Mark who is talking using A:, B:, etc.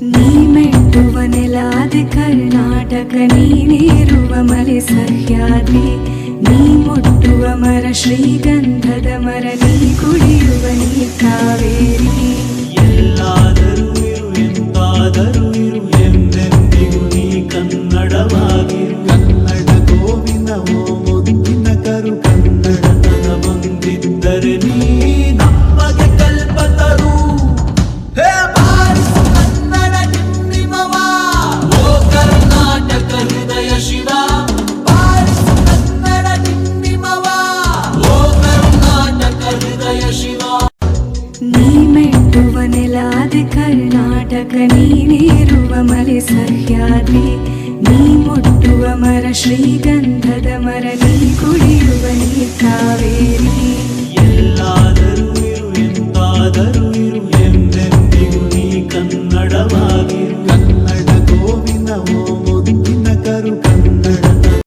A: ನೀ ಮೆಟ್ಟುವ ನೆಲಾದೆ ಕರ್ನಾಟಕ, ನೀನೇರುವ ಮಲೆ ಸಹ್ಯಾದ್ರಿ, ನೀ ಮುಟ್ಟುವ ಮರ ಶ್ರೀಗಂಧದ ಮರ, ನೀ ಕುಡಿಯುವ ನೀ ಕಾವೇರಿ.
B: ಎಲ್ಲಾದರೂ ಇರು ಎಂತಾದರೂ ಇರು, ಎಂದೆಂದಿಗೂ ನೀ ಕನ್ನಡವಾಗಿರು. ಕನ್ನಡ ಗೋವಿನ ಓ ಮುದ್ದಿನ ಕರು, ಕನ್ನಡತನ ಬಂದಿದ್ದರೆ ನೀ ನಮಗೆ ಕಲ್ಪತರು. ಹೇ ಬಾರಿಸು ಕನ್ನಡ ಡಿಂಡಿಮವ, ಓ ಕರ್ನಾಟಕ ಹೃದಯ ಶಿವ. ಬಾರಿಸು ಕನ್ನಡ ಡಿಂಡಿಮವ, ಓ ಕರ್ನಾಟಕ ಹೃದಯ ಶಿವ.
A: ನೀ ಮೆಟ್ಟುವ ನೆಲಾದೆ ಕರ್ನಾಟಕ, ನೀನೇರುವ ಮಲೆ ಸಹ್ಯಾದ್ರಿ, ನೀ ಮುಟ್ಟುವ ಮರ ಶ್ರೀಗಂಧದ ಮರ, ನೀ ಕುಡಿಯುವ ನೀ ಕಾವೇರಿ.
B: ಎಲ್ಲಾದರೂ ಇರು ಎಂತಾದರೂ